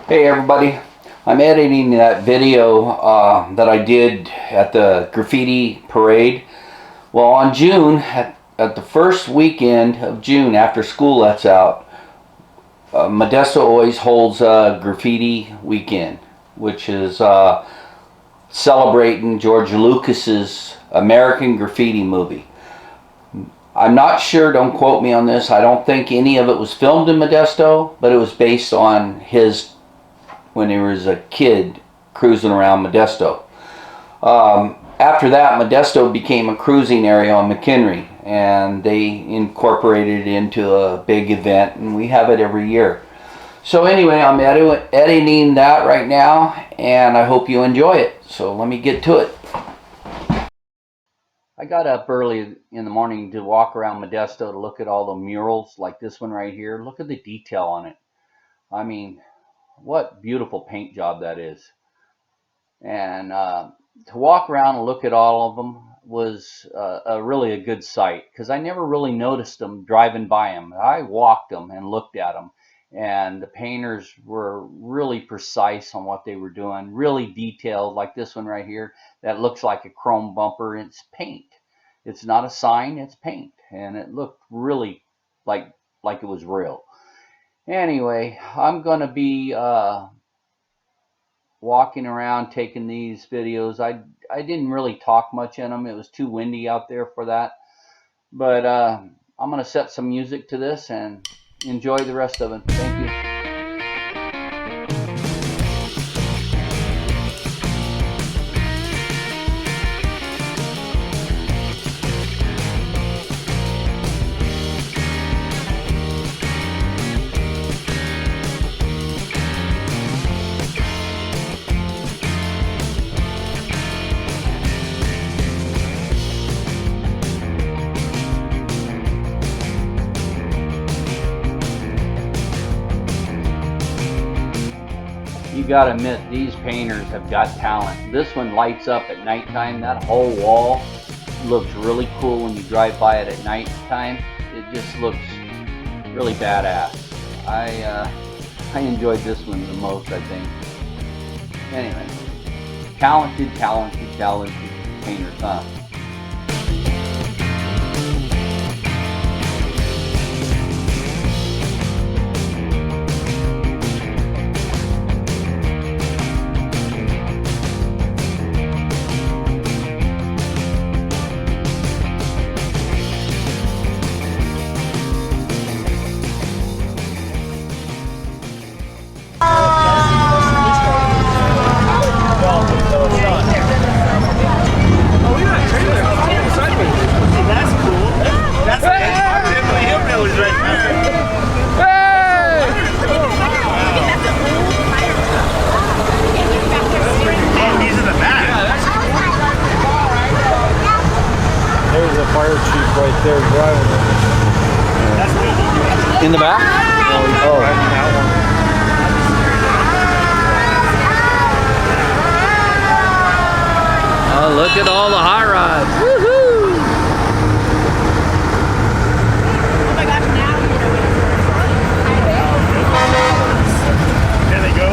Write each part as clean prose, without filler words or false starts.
Hey everybody, I'm editing that video that I did at the graffiti parade. Well, on June, at the first weekend of June after school lets out, Modesto always holds a graffiti weekend, which is celebrating George Lucas's American Graffiti movie. I'm not sure, don't quote me on this, I don't think any of it was filmed in Modesto, but it was based on his when he was a kid cruising around Modesto. After that, Modesto became a cruising area on McHenry, and they incorporated it into a big event, and we have it every year. So anyway, I'm editing that right now, and I hope you enjoy it. So let me get to it. I got up early in the morning to walk around Modesto to look at all the murals, like this one right here. Look at the detail on it. I mean, what beautiful paint job that is. And to walk around and look at all of them was really a good sight, because I never really noticed them driving by them. I walked them and looked at them, and the painters were really precise on what they were doing, really detailed, like this one right here that looks like a chrome bumper. It's paint. It's not a sign, it's paint, and it looked really like it was real. Anyway, I'm going to be walking around taking these videos. I didn't really talk much in them. It was too windy out there for that. But I'm going to set some music to this and enjoy the rest of it. Thank you. You gotta admit, these painters have got talent. This one lights up at nighttime. That whole wall looks really cool when you drive by it at nighttime. It just looks really badass. I enjoyed this one the most, I think. Anyway, talented painters, huh? There's a fire chief right there driving it. In the back? Oh. Oh, look at all the high rods. Woohoo! Oh my gosh, now There they go.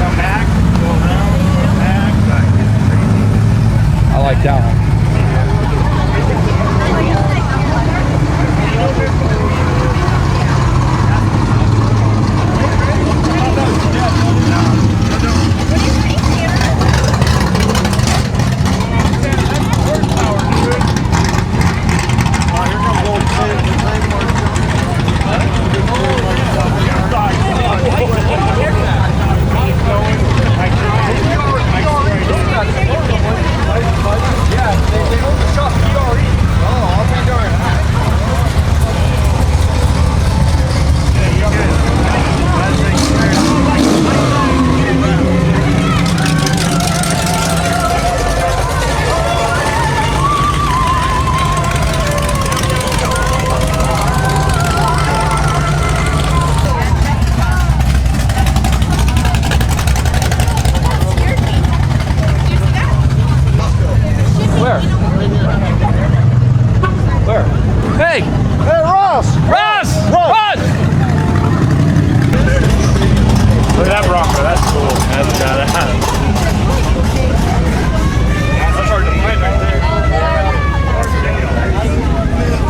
Come back. Go around. Come back. I like that one. Yeah.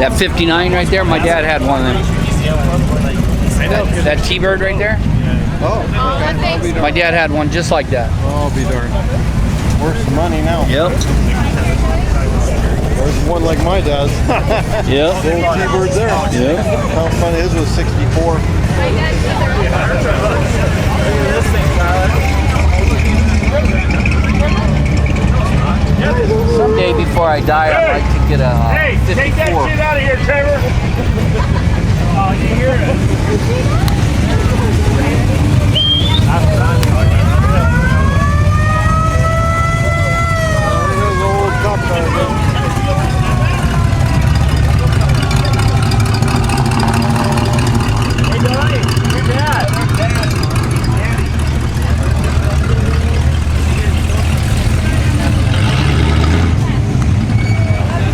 That 59 right there, my dad had one of them. That T-Bird right there? Oh, okay. My dad had one just like that. I'll be darned. Worth some money now. Yep. There's one like my dad's. Yep. The old T-Bird there. Yep. How funny, his was 64. Someday before I die, I'd like to get a 54. Take that shit out of here, Trevor. Oh, you hear it? There's an old cop car again. Hey, Donnie, your dad.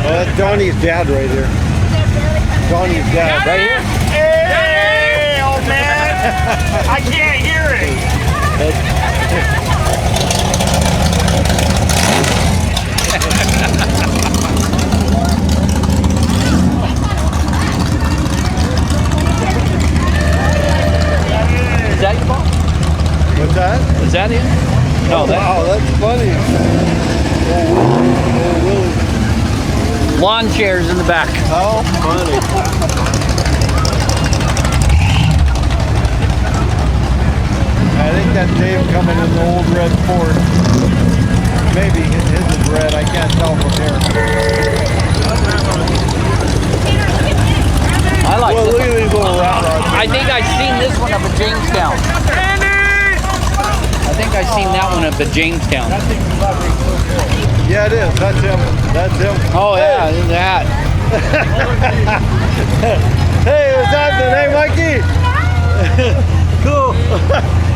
That's Donnie's dad right here. Donnie's dad. Right here? Hey, old man. I can't hear it. Is that your ball? What's that? Is that it? No, Wow, that's funny. Oh, Willie. lawn chairs in the back. How funny. I think that's Dave coming in the old red Ford. Maybe his is red. I can't tell from here. I like Well, this look at one. these little rat rods. I think I've seen this one up at Jamestown. I think I've seen that one up at Jamestown. Yeah, it is. That's him. That's him. Oh yeah, look at that. Hey, what's happening? Hey, Mikey. Cool.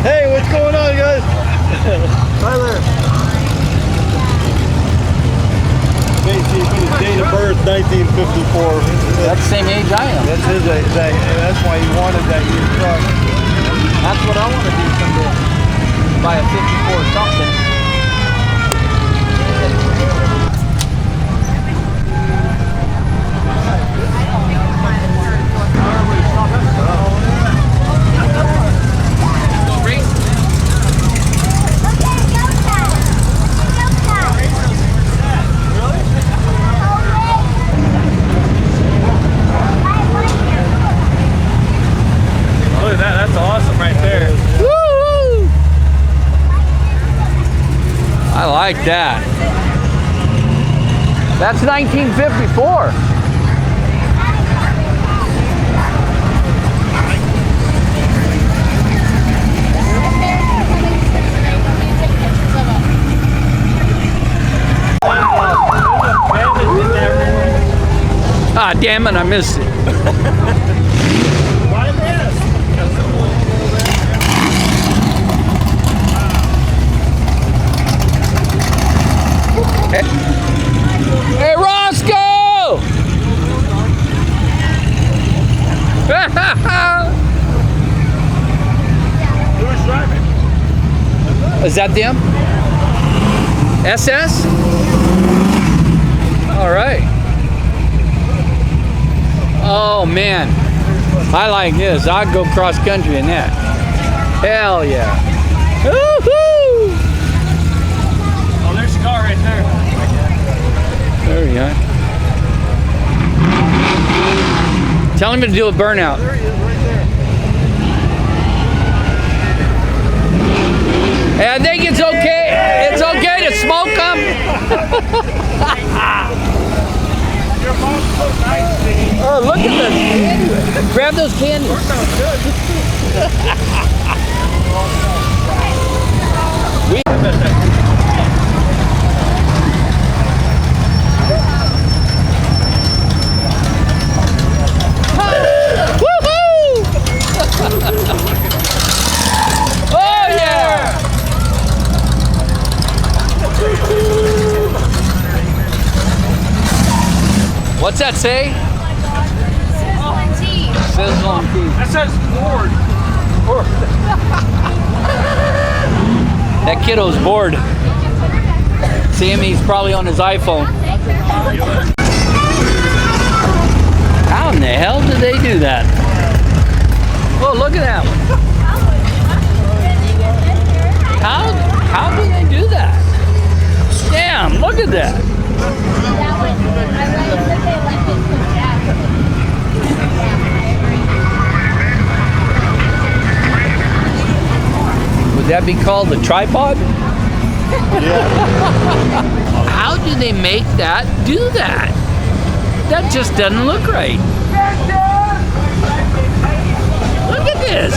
Hey, what's going on, guys? Hi there. His date of birth, 1954. That's the same age I am. That's his age. That's why he wanted that used truck. That's what I want to do someday. Buy a 54 something. Look at that. That's awesome right there. Woo! I like that. That's 1954. Ah, damn it, I missed it. Why this? Hey, Roscoe! Who's driving? Is that them? SS? All right. Oh man, I like this. I'd go cross country in that. Hell yeah. Woo-hoo! Oh, there's a car right there. There we go. Tell him to do a burnout. There he is, right there. Hey, I think it's okay. It's okay to smoke them. Your mom's so nice to me. Oh, look at this. Grab those candies. Woohoo! Oh yeah! What's that say? Sizzling tea. That says Ford. That kiddo's bored. See him? He's probably on his iPhone. How in the hell did they do that? Oh, look at that one. How do they do that? Damn, look at that. Would that be called a tripod? How do they make that do that? That just doesn't look right. Look at this.